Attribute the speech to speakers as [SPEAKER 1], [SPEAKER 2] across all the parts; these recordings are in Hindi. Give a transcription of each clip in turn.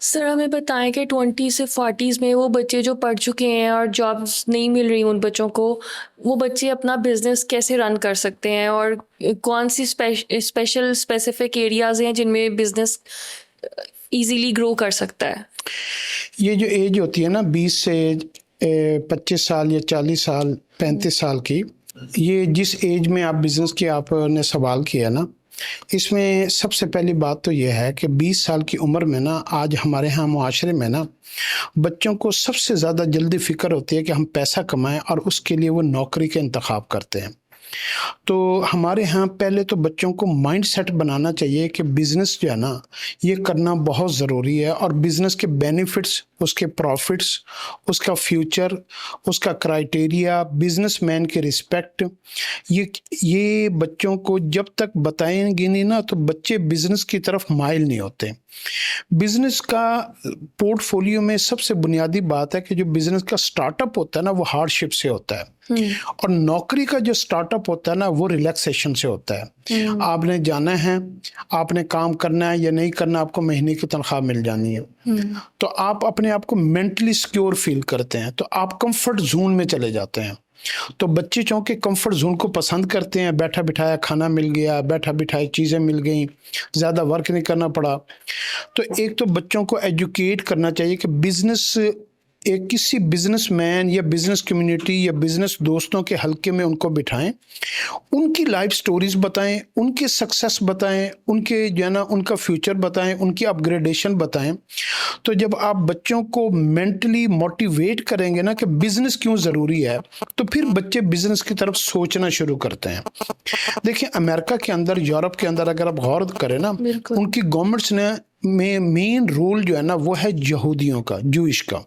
[SPEAKER 1] सर हमें बताएं कि 20 से 40s में वो बच्चे जो पढ़ चुके हैं और जॉब्स नहीं मिल रही उन बच्चों को, वो बच्चे अपना बिजनेस कैसे रन कर सकते हैं और कौन सी स्पेशल स्पेसिफिक एरियाज हैं जिनमें बिजनेस इजीली ग्रो कर सकता है।
[SPEAKER 2] ये जो एज होती है ना 20 से 25 साल या 40 साल 35 साल की, ये जिस एज में आप बिजनेस की आपने सवाल किया ना, इसमें सबसे पहली बात तो यह है कि 20 साल की उम्र में ना आज हमारे यहाँ मुआशरे में ना बच्चों को सबसे ज़्यादा जल्दी फ़िक्र होती है कि हम पैसा कमाएं और उसके लिए वो नौकरी का इंतखाब करते हैं। तो हमारे यहाँ पहले तो बच्चों को माइंड सेट बनाना चाहिए कि बिज़नेस जो है ना, ये करना बहुत ज़रूरी है और बिज़नेस के बेनिफिट्स, उसके प्रॉफिट्स, उसका फ्यूचर, उसका क्राइटेरिया, बिज़नेसमैन की रिस्पेक्ट, ये बच्चों को जब तक बताएंगे नहीं ना, तो बच्चे बिज़नेस की तरफ माइल नहीं होते। बिज़नेस का पोर्टफोलियो में सबसे बुनियादी बात है कि जो बिज़नेस का स्टार्टअप होता है ना, वो हार्डशिप से होता है और नौकरी का जो स्टार्टअप होता है ना, वो रिलैक्सेशन से होता है। आपने जाना है, आपने काम करना है या नहीं करना, आपको महीने की तनख्वाह मिल जानी है। तो आप अपने आप को मेंटली सिक्योर फील करते हैं, तो आप कंफर्ट जोन में चले जाते हैं। तो बच्चे चूंकि कंफर्ट जोन को पसंद करते हैं, बैठा बिठाया खाना मिल गया, बैठा बिठाई चीज़ें मिल गई, ज़्यादा वर्क नहीं करना पड़ा। तो एक तो बच्चों को एजुकेट करना चाहिए कि बिज़नेस, एक किसी बिजनेसमैन या बिजनेस कम्युनिटी या बिजनेस दोस्तों के हलके में उनको बिठाएं, उनकी लाइफ स्टोरीज बताएं, उनके सक्सेस बताएं, उनके जो है ना उनका फ्यूचर बताएं, उनकी अपग्रेडेशन बताएं। तो जब आप बच्चों को मेंटली मोटिवेट करेंगे ना कि बिजनेस क्यों ज़रूरी है, तो फिर बच्चे बिजनेस की तरफ सोचना शुरू करते हैं। देखिए अमेरिका के अंदर, यूरोप के अंदर अगर आप गौर करें ना, उनकी गवर्नमेंट्स ने में मेन रोल जो है ना वो है यहूदियों का, जूइश का।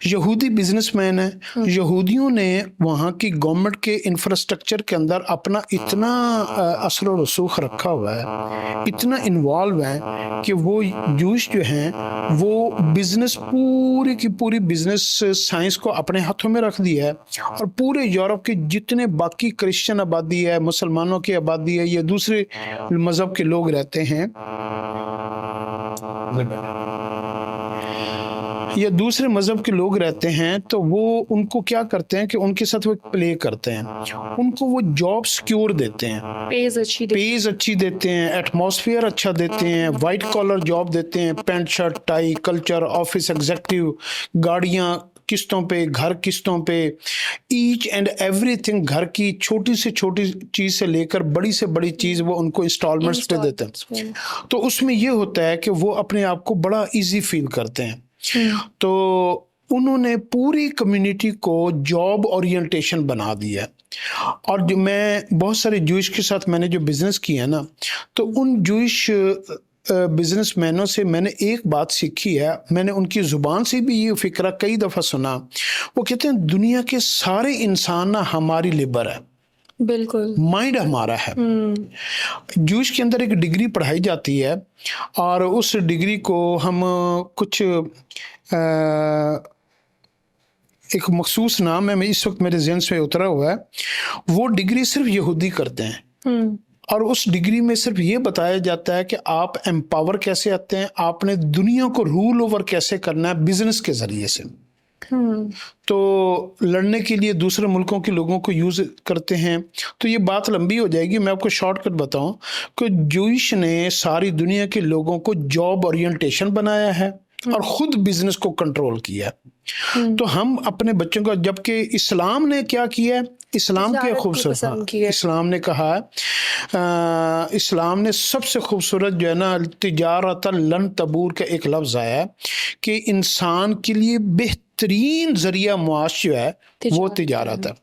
[SPEAKER 2] यहूदी बिजनेसमैन है, यहूदियों ने वहाँ की गवर्नमेंट के इंफ्रास्ट्रक्चर के अंदर अपना इतना असर और रसूख रखा हुआ है, इतना इन्वॉल्व है कि वो जूश जो हैं वो बिजनेस, पूरी की पूरी बिजनेस साइंस को अपने हाथों में रख दिया है। और पूरे यूरोप के जितने बाकी क्रिश्चियन आबादी है, मुसलमानों की आबादी है या दूसरे मजहब के लोग रहते हैं या दूसरे मजहब के लोग रहते हैं, तो वो उनको क्या करते हैं कि उनके साथ वो प्ले करते हैं, उनको वो जॉब सिक्योर देते हैं, पेज अच्छी देते हैं, एटमॉस्फेयर अच्छा देते हैं, वाइट कॉलर जॉब देते हैं, pant shirt tie culture, office executive, गाड़ियां किस्तों पे, घर किस्तों पे, ईच एंड एवरीथिंग, घर की छोटी से छोटी चीज से लेकर बड़ी से बड़ी चीज वो उनको इंस्टॉलमेंट्स पे देते हैं। तो उसमें ये होता है कि वो अपने आप को बड़ा इजी फील करते हैं। तो उन्होंने पूरी कम्युनिटी को जॉब ओरिएंटेशन बना दिया। और जो मैं बहुत सारे जूइश के साथ मैंने जो बिजनेस किया ना, तो उन जूइश बिजनेसमैनों से मैंने एक बात सीखी है, मैंने उनकी ज़ुबान से भी ये फिक्रा कई दफ़ा सुना। वो कहते हैं दुनिया के सारे इंसान ना हमारी लेबर है,
[SPEAKER 1] बिल्कुल
[SPEAKER 2] माइंड हमारा है। जूश के अंदर एक डिग्री पढ़ाई जाती है और उस डिग्री को हम कुछ एक मखसूस नाम है, मैं इस वक्त मेरे ज़हन से उतरा हुआ है, वो डिग्री सिर्फ यहूदी करते हैं। और उस डिग्री में सिर्फ ये बताया जाता है कि आप एम्पावर कैसे आते हैं, आपने दुनिया को रूल ओवर कैसे करना है बिजनेस के जरिए से। तो लड़ने के लिए दूसरे मुल्कों के लोगों को यूज करते हैं। तो ये बात लंबी हो जाएगी, मैं आपको शॉर्टकट बताऊं कि जूइश ने सारी दुनिया के लोगों को जॉब ओरिएंटेशन बनाया है और खुद बिजनेस को कंट्रोल किया। तो हम अपने बच्चों को, जबकि इस्लाम ने क्या किया है, इस्लाम के खूबसूरत, इस्लाम ने कहा है, इस्लाम ने सबसे खूबसूरत जो है ना तिजारत लन तबूर का एक लफ्ज़ आया है कि इंसान के लिए बेहतरीन जरिया मुआश जो है वो तिजारत है।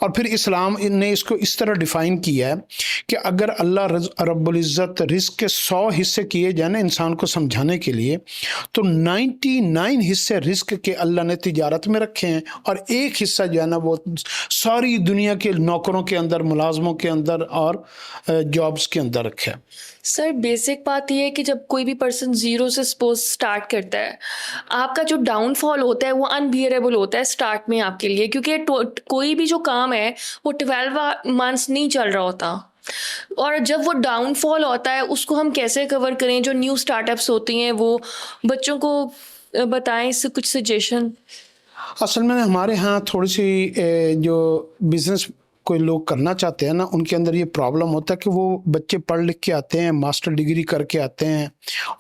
[SPEAKER 2] और फिर इस्लाम ने इसको इस तरह डिफाइन किया है कि अगर अल्लाह रब्बुल इज़्ज़त रिस्क के 100 हिस्से किए जाए ना इंसान को समझाने के लिए, तो 99 हिस्से रिस्क के अल्लाह ने तिजारत में रखे हैं और एक हिस्सा जो है ना वो सारी दुनिया के नौकरों के अंदर, मुलाजमों के अंदर और जॉब्स के अंदर रखे है।
[SPEAKER 1] सर बेसिक बात यह है कि जब कोई भी पर्सन जीरो से सपोज स्टार्ट करता है, आपका जो डाउनफॉल होता है वो अनबियरेबल होता है स्टार्ट में आपके लिए, क्योंकि कोई भी जो काम है वो 12 मंथ्स नहीं चल रहा होता। और जब वो डाउनफॉल होता है उसको हम कैसे कवर करें? जो न्यू स्टार्टअप्स होती हैं वो बच्चों को बताएं, इससे कुछ सजेशन।
[SPEAKER 2] असल में हमारे यहाँ थोड़ी सी जो बिजनेस कोई लोग करना चाहते हैं ना, उनके अंदर ये प्रॉब्लम होता है कि वो बच्चे पढ़ लिख के आते हैं, मास्टर डिग्री करके आते हैं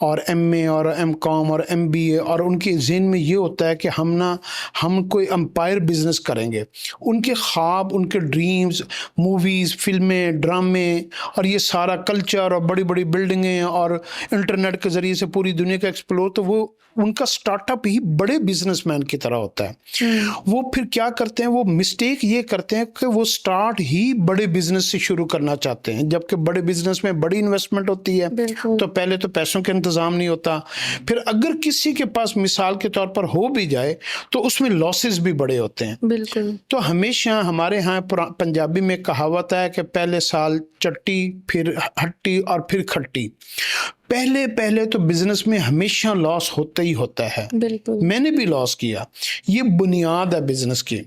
[SPEAKER 2] और एमए और एमकॉम और एमबीए, और उनके ज़हन में ये होता है कि हम कोई एम्पायर बिजनेस करेंगे। उनके ख्वाब, उनके ड्रीम्स, मूवीज़, फिल्में, ड्रामे और ये सारा कल्चर और बड़ी बड़ी बिल्डिंगें और इंटरनेट के ज़रिए से पूरी दुनिया का एक्सप्लोर, तो वो उनका स्टार्टअप ही बड़े बिजनेसमैन की तरह होता है। वो फिर क्या करते हैं, वो मिस्टेक ये करते हैं कि वो स्टार्ट ही बड़े बिजनेस से शुरू करना चाहते हैं, जबकि बड़े बिजनेस में बड़ी इन्वेस्टमेंट होती है। तो पहले तो पैसों का इंतजाम नहीं होता, फिर अगर किसी के पास मिसाल के तौर पर हो भी जाए तो उसमें लॉसेस भी बड़े होते हैं।
[SPEAKER 1] बिल्कुल।
[SPEAKER 2] तो हमेशा हमारे यहाँ पंजाबी में कहावत है कि पहले साल चट्टी, फिर हट्टी और फिर खट्टी। पहले पहले तो बिजनेस में हमेशा लॉस होता ही होता है।
[SPEAKER 1] बिल्कुल।
[SPEAKER 2] मैंने भी लॉस किया, ये बुनियाद है बिजनेस की।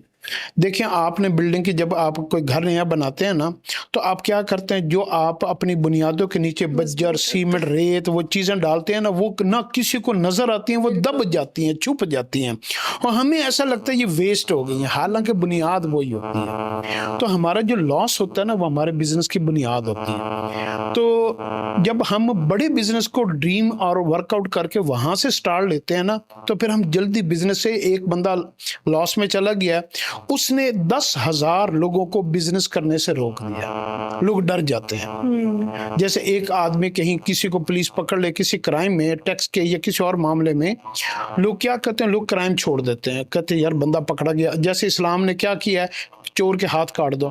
[SPEAKER 2] देखिए, आपने बिल्डिंग की, जब आप कोई घर नया बनाते हैं ना, तो आप क्या करते हैं, जो आप अपनी बुनियादों के नीचे बज्जर, सीमेंट, रेत, वो चीज़ें डालते हैं ना, वो ना किसी को नजर आती हैं, वो दब जाती हैं, छुप जाती हैं, और हमें ऐसा लगता है ये वेस्ट हो गई है, हालांकि बुनियाद वही होती है। तो हमारा जो लॉस होता है ना, वो हमारे बिजनेस की बुनियाद होती है। तो जब हम बड़े बिजनेस को ड्रीम और वर्कआउट करके वहां से स्टार्ट लेते हैं ना, तो फिर हम जल्दी बिजनेस से, एक बंदा लॉस में चला गया, उसने 10,000 लोगों को बिजनेस करने से रोक दिया। लोग डर जाते हैं। जैसे एक आदमी कहीं किसी को पुलिस पकड़ ले किसी क्राइम में, टैक्स के या किसी और मामले में, लोग क्या करते हैं, लोग क्राइम छोड़ देते हैं, कहते हैं यार बंदा पकड़ा गया। जैसे इस्लाम ने क्या किया है, चोर के हाथ काट दो।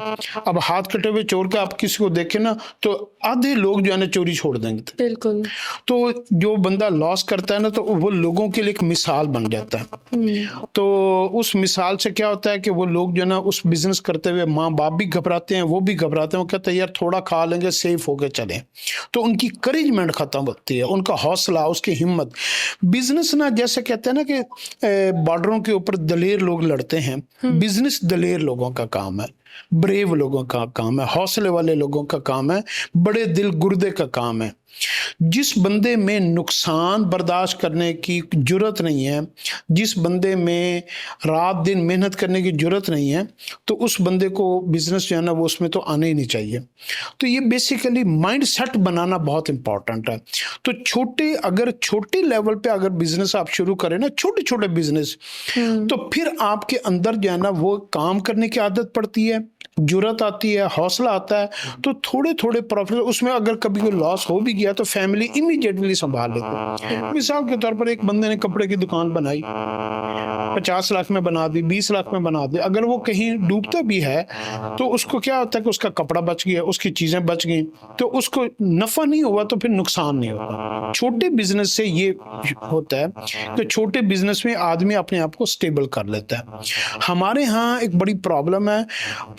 [SPEAKER 2] अब हाथ कटे हुए चोर का आप किसी को देखें ना, तो आधे लोग जो है ना चोरी छोड़ देंगे।
[SPEAKER 1] बिल्कुल।
[SPEAKER 2] तो जो बंदा लॉस करता है ना, तो वो लोगों के लिए एक मिसाल बन जाता है। तो उस मिसाल से क्या होता है कि वो लोग जो ना उस बिजनेस करते हुए, माँ बाप भी घबराते हैं, वो भी घबराते हैं, वो कहते हैं यार थोड़ा खा लेंगे, सेफ होके चलें। तो उनकी करेजमेंट खत्म होती है, उनका हौसला, उसकी हिम्मत। बिजनेस ना, जैसे कहते हैं ना कि बॉर्डरों के ऊपर दलेर लोग लड़ते हैं, बिजनेस दलेर लोगों का काम है, ब्रेव लोगों का काम है, हौसले वाले लोगों का काम है, बड़े दिल गुर्दे का काम है। जिस बंदे में नुकसान बर्दाश्त करने की जुर्रत नहीं है, जिस बंदे में रात दिन मेहनत करने की जुर्रत नहीं है, तो उस बंदे को बिजनेस जो है ना, वो उसमें तो आना ही नहीं चाहिए। तो ये बेसिकली माइंड सेट बनाना बहुत इंपॉर्टेंट है। तो अगर छोटे लेवल पे अगर बिजनेस आप शुरू करें ना, छोटे छोटे बिजनेस, तो फिर आपके अंदर जो है ना वो काम करने की आदत पड़ती है, जुर्रत आती है, हौसला आता है। तो थोड़े थोड़े प्रॉफिट, उसमें अगर कभी कोई लॉस हो भी गया तो फैमिली इमीडिएटली संभाल लेती है। मिसाल के तौर पर एक बंदे ने कपड़े की दुकान बनाई, 50 लाख में बना दी, 20 लाख में बना दी, अगर वो कहीं डूबता भी है तो उसको क्या होता है कि उसका कपड़ा बच गया, उसकी चीजें बच गई, तो उसको नफा नहीं हुआ, तो फिर नुकसान नहीं होता। छोटे बिजनेस से ये होता है कि छोटे बिजनेस में आदमी अपने आप को स्टेबल कर लेता है। हमारे यहाँ एक बड़ी प्रॉब्लम है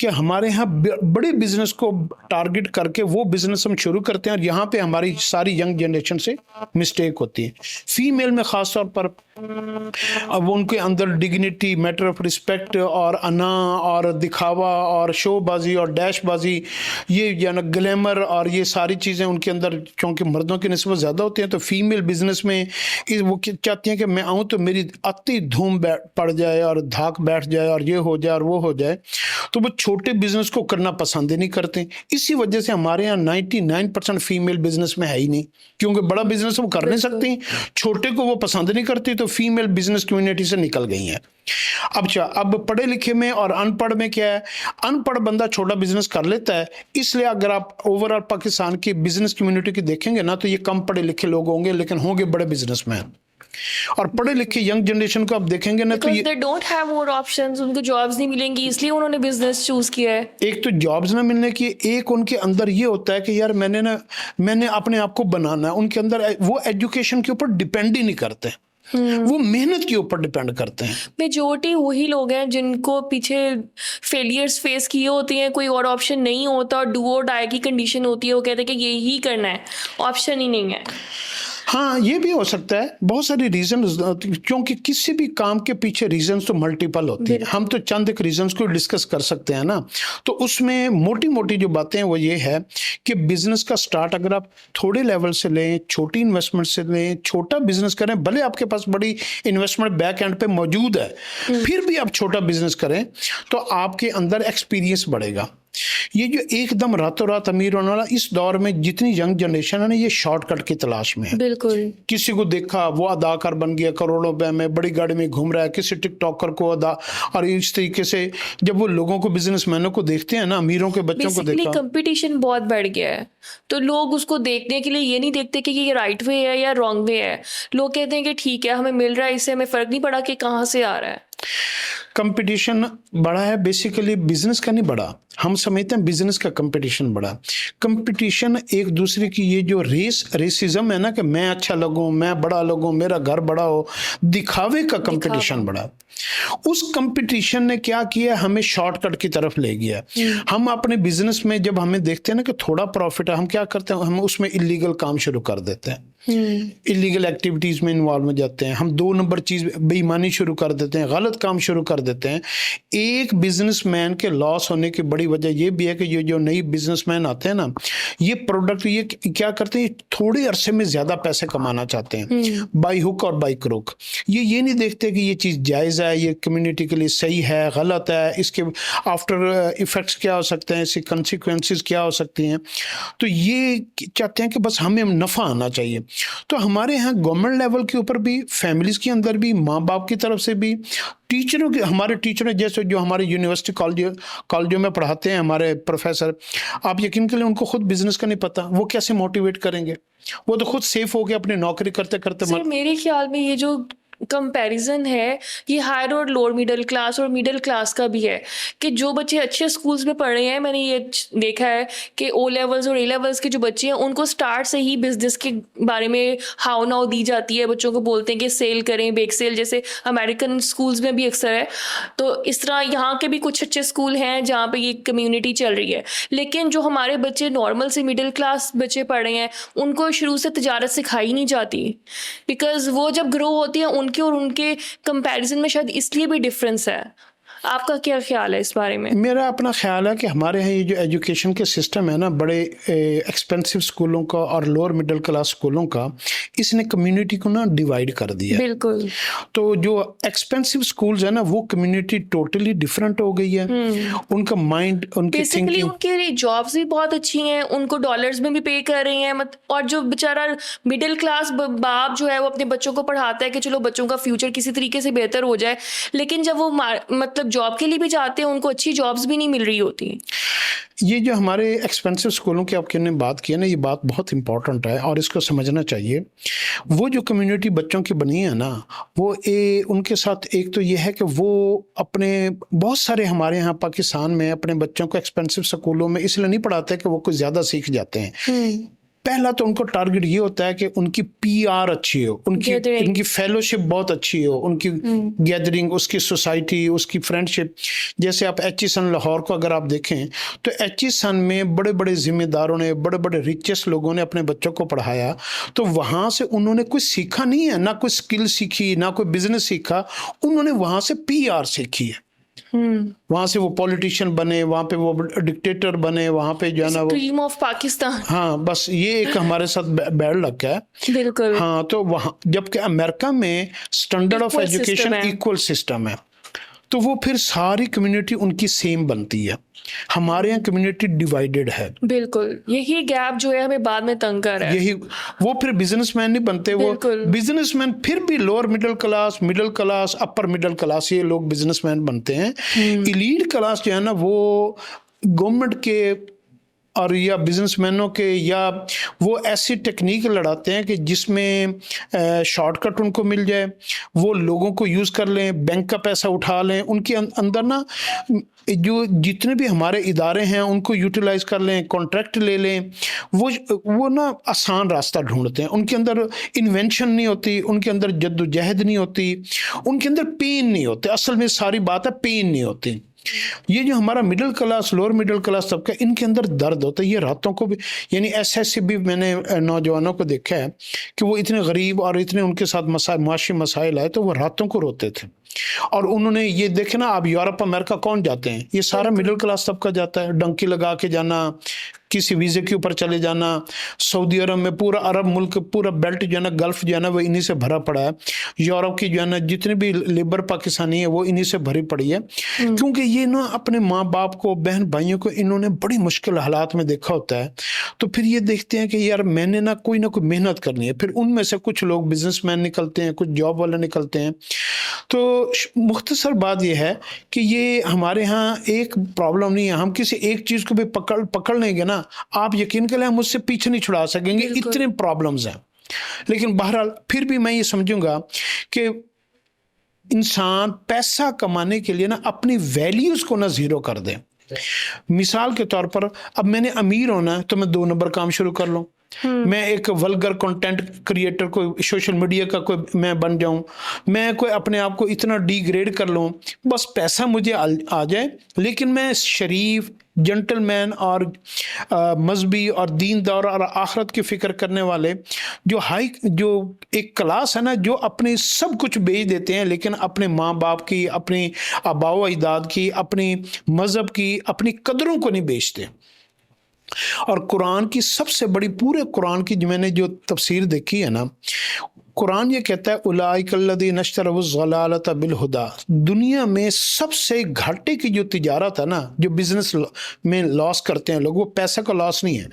[SPEAKER 2] कि हमारे यहाँ बड़े बिजनेस को टारगेट करके वो बिजनेस हम शुरू करते हैं, और यहाँ पे हमारी सारी यंग जनरेशन से मिस्टेक होती है। फीमेल में खास तौर पर अब उनके अंदर डिग्निटी, मैटर ऑफ रिस्पेक्ट और अना और दिखावा और शोबाजी और डैशबाजी, ये या ना ग्लैमर और ये सारी चीज़ें उनके अंदर, क्योंकि मर्दों की निस्बत ज़्यादा होती हैं, तो फीमेल बिजनेस में वो चाहती हैं कि मैं आऊँ तो मेरी अति धूम पड़ जाए और धाक बैठ जाए और ये हो जाए और वो हो जाए। तो वो छोटे बिजनेस को करना पसंद ही नहीं करते। इसी वजह से हमारे यहाँ 99% फीमेल बिजनेस में है ही नहीं, क्योंकि बड़ा बिजनेस वो कर नहीं सकती, छोटे को वो पसंद नहीं करती, तो फीमेल बिजनेस कम्युनिटी से निकल गई हैं। अब पढ़े लिखे में और अनपढ़ में क्या है, अनपढ़ बंदा छोटा बिजनेस कर लेता है। इसलिए अगर आप ओवरऑल पाकिस्तान की बिजनेस कम्युनिटी की देखेंगे ना, तो ये कम पढ़े लिखे लोग होंगे, लेकिन होंगे बड़े बिजनेसमैन। और पढ़े लिखे यंग जनरेशन को आप देखेंगे ना, तो ये
[SPEAKER 1] they don't have more options, उनको जॉब्स नहीं मिलेंगी, इसलिए उन्होंने बिजनेस चूज किया है।
[SPEAKER 2] एक तो जॉब्स ना मिलने की, एक उनके अंदर ये होता है कि यार मैंने अपने आप को बनाना है। उनके अंदर वो एजुकेशन के ऊपर डिपेंड ही नहीं करते, वो मेहनत के ऊपर डिपेंड करते हैं।
[SPEAKER 1] मेजोरिटी वही लोग हैं जिनको पीछे फेलियर्स फेस किए होती हैं, कोई और ऑप्शन नहीं होता और डू और डाई की कंडीशन होती है, वो कहते हैं कि यही करना है, ऑप्शन ही नहीं है।
[SPEAKER 2] हाँ, ये भी हो सकता है, बहुत सारी रीजन, क्योंकि किसी भी काम के पीछे रीजन तो मल्टीपल होती है। हम तो चंद एक रीजन को डिस्कस कर सकते हैं ना। तो उसमें मोटी मोटी जो बातें हैं वो ये है कि बिजनेस का स्टार्ट अगर आप थोड़े लेवल से लें, छोटी इन्वेस्टमेंट से लें, छोटा बिजनेस करें, भले आपके पास बड़ी इन्वेस्टमेंट बैक एंड पे मौजूद है, फिर भी आप छोटा बिजनेस करें तो आपके अंदर एक्सपीरियंस बढ़ेगा। ये जो एकदम रातों रात अमीर होने वाला, इस दौर में जितनी यंग जनरेशन है ना, ये शॉर्टकट की तलाश में है।
[SPEAKER 1] बिल्कुल।
[SPEAKER 2] किसी को देखा वो अदाकार बन गया, करोड़ों रुपए में बड़ी गाड़ी में घूम रहा है, किसी टिकटॉकर को अदा, और इस तरीके से जब वो लोगों को, बिजनेसमैनों को देखते हैं ना, अमीरों के बच्चों को
[SPEAKER 1] बेसिकली
[SPEAKER 2] देखा,
[SPEAKER 1] कंपटीशन बहुत बढ़ गया है, तो लोग उसको देखने के लिए ये नहीं देखते कि ये राइट वे है या रॉन्ग वे है। लोग कहते हैं कि ठीक है, हमें मिल रहा है, इससे हमें फर्क नहीं पड़ा कि कहाँ से आ रहा है।
[SPEAKER 2] कंपटीशन बढ़ा है, बेसिकली बिजनेस का नहीं बढ़ा। हम समझते हैं बिजनेस का कंपटीशन बढ़ा। कंपटीशन एक दूसरे की, ये जो रेसिज्म है ना, कि मैं अच्छा लगूं, मैं बड़ा लगूं, मेरा घर बड़ा हो, दिखावे का कंपटीशन बढ़ा। उस कंपटीशन ने क्या किया, हमें शॉर्टकट की तरफ ले गया। हम अपने बिजनेस में जब हमें देखते हैं ना कि थोड़ा प्रॉफिट है, हम क्या करते हैं, हम उसमें इलीगल काम शुरू कर देते हैं, इलीगल एक्टिविटीज में इन्वॉल्व हो जाते हैं। हम 2 नंबर चीज, बेईमानी शुरू कर देते हैं, गलत काम शुरू कर देते हैं। एक बिजनेसमैन के लॉस होने की बड़ी वजह ये भी है कि ये जो नई बिजनेसमैन आते हैं ना, ये प्रोडक्ट, ये क्या करते हैं, थोड़े अरसे में ज्यादा पैसे कमाना चाहते हैं, बाई हुक और बाई क्रुक। ये नहीं देखते कि ये चीज जायज है, ये कम्युनिटी के लिए सही है, गलत है, इसके आफ्टर इफेक्ट्स क्या हो सकते हैं, इसकी कंसिक्वेंसेस क्या हो सकती हैं। तो ये चाहते हैं कि बस हमें नफा आना चाहिए। तो हमारे यहाँ गवर्नमेंट लेवल के ऊपर भी, फैमिलीज के अंदर भी, माँ बाप की तरफ से भी, टीचरों के, हमारे टीचर जैसे जो हमारे यूनिवर्सिटी कॉलेजों में पढ़ाते हैं हमारे प्रोफेसर, आप यकीन करें उनको खुद बिजनेस का नहीं पता, वो कैसे मोटिवेट करेंगे? वो तो खुद सेफ हो गए अपनी नौकरी करते करते।
[SPEAKER 1] सर, मेरे ख्याल में ये जो कंपैरिजन है, ये हायर और लोअर मिडिल क्लास और मिडिल क्लास का भी है, कि जो बच्चे अच्छे स्कूल्स में पढ़ रहे हैं, मैंने ये देखा है कि ओ लेवल्स और ए लेवल्स के जो बच्चे हैं, उनको स्टार्ट से ही बिजनेस के बारे में हाउ नाउ दी जाती है। बच्चों को बोलते हैं कि सेल करें, बेक सेल, जैसे अमेरिकन स्कूल्स में भी अक्सर है। तो इस तरह यहाँ के भी कुछ अच्छे स्कूल हैं जहाँ पे ये कम्युनिटी चल रही है। लेकिन जो हमारे बच्चे नॉर्मल से मिडिल क्लास बच्चे पढ़ रहे हैं, उनको शुरू से तिजारत सिखाई नहीं जाती, बिकॉज वो जब ग्रो होती है उनके और उनके कंपैरिजन में शायद इसलिए भी डिफरेंस है। आपका क्या ख्याल है इस बारे में?
[SPEAKER 2] मेरा अपना ख्याल है कि हमारे यहाँ ये जो एजुकेशन के सिस्टम है ना, बड़े एक्सपेंसिव स्कूलों का और लोअर मिडिल क्लास स्कूलों का, इसने कम्युनिटी को ना डिवाइड कर दिया।
[SPEAKER 1] बिल्कुल।
[SPEAKER 2] तो जो एक्सपेंसिव स्कूल्स है ना, वो कम्युनिटी टोटली डिफरेंट हो गई है। उनका माइंड, उनकी
[SPEAKER 1] बेसिकली
[SPEAKER 2] थिंकिंग,
[SPEAKER 1] उनके लिए जॉब्स भी बहुत अच्छी हैं, उनको डॉलर्स में भी पे कर रही हैं, और जो बेचारा मिडिल क्लास बाप जो है, वो अपने बच्चों को पढ़ाता है कि चलो बच्चों का फ्यूचर किसी तरीके से बेहतर हो जाए, लेकिन जब वो मतलब जॉब के लिए भी जाते हैं, उनको अच्छी जॉब्स भी नहीं मिल रही होती।
[SPEAKER 2] ये जो हमारे एक्सपेंसिव स्कूलों की आपके ने बात की है ना, ये बात बहुत इंपॉर्टेंट है और इसको समझना चाहिए। वो जो कम्युनिटी बच्चों की बनी है ना, वो उनके साथ एक तो ये है कि वो अपने, बहुत सारे हमारे यहाँ पाकिस्तान में अपने बच्चों को एक्सपेंसिव स्कूलों में इसलिए नहीं पढ़ाते कि वो कुछ ज़्यादा सीख जाते हैं। पहला तो उनको टारगेट ये होता है कि उनकी पीआर अच्छी हो, उनकी फेलोशिप बहुत अच्छी हो, उनकी गैदरिंग, उसकी सोसाइटी, उसकी फ्रेंडशिप। जैसे आप एचईसन लाहौर को अगर आप देखें तो एचईसन में बड़े बड़े जिम्मेदारों ने, बड़े बड़े रिचेस्ट लोगों ने अपने बच्चों को पढ़ाया। तो वहाँ से उन्होंने कुछ सीखा नहीं है, ना कोई स्किल सीखी, ना कोई बिजनेस सीखा, उन्होंने वहाँ से पीआर सीखी है। वहां से वो पॉलिटिशियन बने, वहां पे वो डिक्टेटर बने, वहां पे जो है ना वो
[SPEAKER 1] ड्रीम ऑफ पाकिस्तान।
[SPEAKER 2] हाँ, बस ये एक हमारे साथ बैड लग है।
[SPEAKER 1] बिल्कुल।
[SPEAKER 2] हाँ, तो वहां, जबकि अमेरिका में standard of education equal system है, तो वो फिर सारी कम्युनिटी उनकी सेम बनती है। हमारे यहाँ कम्युनिटी डिवाइडेड है।
[SPEAKER 1] बिल्कुल, यही गैप जो है हमें बाद में तंग कर रहा है।
[SPEAKER 2] यही, वो फिर बिजनेसमैन नहीं बनते, वो बिजनेसमैन फिर भी lower middle class, upper middle class, ये लोग बिजनेसमैन बनते हैं। इलीट क्लास जो है ना, वो गवर्नमेंट के और या बिजनेसमैनों के, या वो ऐसी टेक्निक लड़ाते हैं कि जिसमें शॉर्टकट उनको मिल जाए, वो लोगों को यूज़ कर लें, बैंक का पैसा उठा लें, उनके अंदर ना जो जितने भी हमारे इदारे हैं उनको यूटिलाइज कर लें, कॉन्ट्रैक्ट ले लें। वो ना आसान रास्ता ढूंढते हैं। उनके अंदर इन्वेंशन नहीं होती, उनके अंदर जद्दोजहद नहीं होती, उनके अंदर पेन नहीं होते। असल में सारी बात है, पेन नहीं होती। ये जो हमारा middle class, lower middle class तबका, इनके अंदर दर्द होता है। ये रातों को भी, यानी ऐसे भी मैंने नौजवानों को देखा है कि वो इतने गरीब और इतने उनके साथ मुआशी मसाइल आए तो वो रातों को रोते थे। और उन्होंने ये देखे ना, आप यूरोप अमेरिका कौन जाते हैं? ये सारा मिडिल क्लास तबका जाता है। डंकी लगा के जाना, किसी वीज़े के ऊपर चले जाना। सऊदी अरब में पूरा अरब मुल्क, पूरा बेल्ट जो है ना, गल्फ जो है ना, वो इन्हीं से भरा पड़ा है। यूरोप की जो है ना जितने भी लेबर पाकिस्तानी है वो इन्हीं से भरी पड़ी है। क्योंकि ये ना अपने माँ बाप को, बहन भाइयों को इन्होंने बड़ी मुश्किल हालात में देखा होता है। तो फिर ये देखते हैं कि यार मैंने ना कोई मेहनत करनी है। फिर उनमें से कुछ लोग बिजनेसमैन निकलते हैं, कुछ जॉब वाले निकलते हैं। तो मुख्तसर बात यह है कि ये हमारे यहाँ एक प्रॉब्लम नहीं है। हम किसी एक चीज़ को भी पकड़ लेंगे ना, आप यकीन करें हम उससे पीछे नहीं छुड़ा सकेंगे, इतने प्रॉब्लम्स हैं। लेकिन बहरहाल फिर भी मैं ये समझूंगा कि इंसान पैसा कमाने के लिए ना अपनी वैल्यूज़ को ना ज़ीरो कर दे। मिसाल के तौर पर, अब मैंने अमीर होना है तो मैं 2 नंबर काम शुरू कर लूँ। मैं एक वल्गर कंटेंट क्रिएटर, कोई सोशल मीडिया का कोई मैं बन जाऊं, मैं कोई अपने आप को इतना डिग्रेड कर लूं, बस पैसा मुझे आ जाए, लेकिन मैं शरीफ, जेंटलमैन और मजहबी और दीनदार और आखरत की फिक्र करने वाले जो एक क्लास है ना, जो अपने सब कुछ बेच देते हैं लेकिन अपने माँ बाप की, अपने आबाओ अजदाद की, अपने मज़हब की, अपनी कदरों को नहीं बेचते। और कुरान की सबसे बड़ी, पूरे कुरान की जो मैंने जो तफसीर देखी है ना, कुरान ये कहता है उलाइकल्लज़ीना इश्तरवुज़्ज़लालता बिलहुदा। दुनिया में सबसे घाटे की जो तिजारत है ना, जो बिजनेस में लॉस करते हैं लोग, वो पैसे का लॉस नहीं है।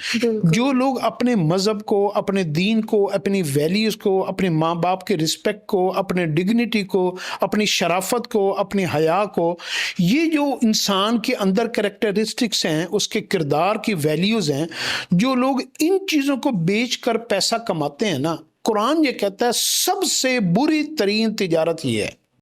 [SPEAKER 2] जो लोग अपने मज़हब को, अपने दीन को, अपनी वैल्यूज़ को, अपने माँ बाप के रिस्पेक्ट को, अपने डिग्निटी को, अपनी शराफत को, अपनी हया को, ये जो इंसान के अंदर कैरेक्टरिस्टिक्स हैं, उसके किरदार की वैल्यूज़ हैं, जो लोग इन चीज़ों को बेच कर पैसा कमाते हैं ना, कुरान ये कहता है सबसे बुरी तरीन तिजारत ये है।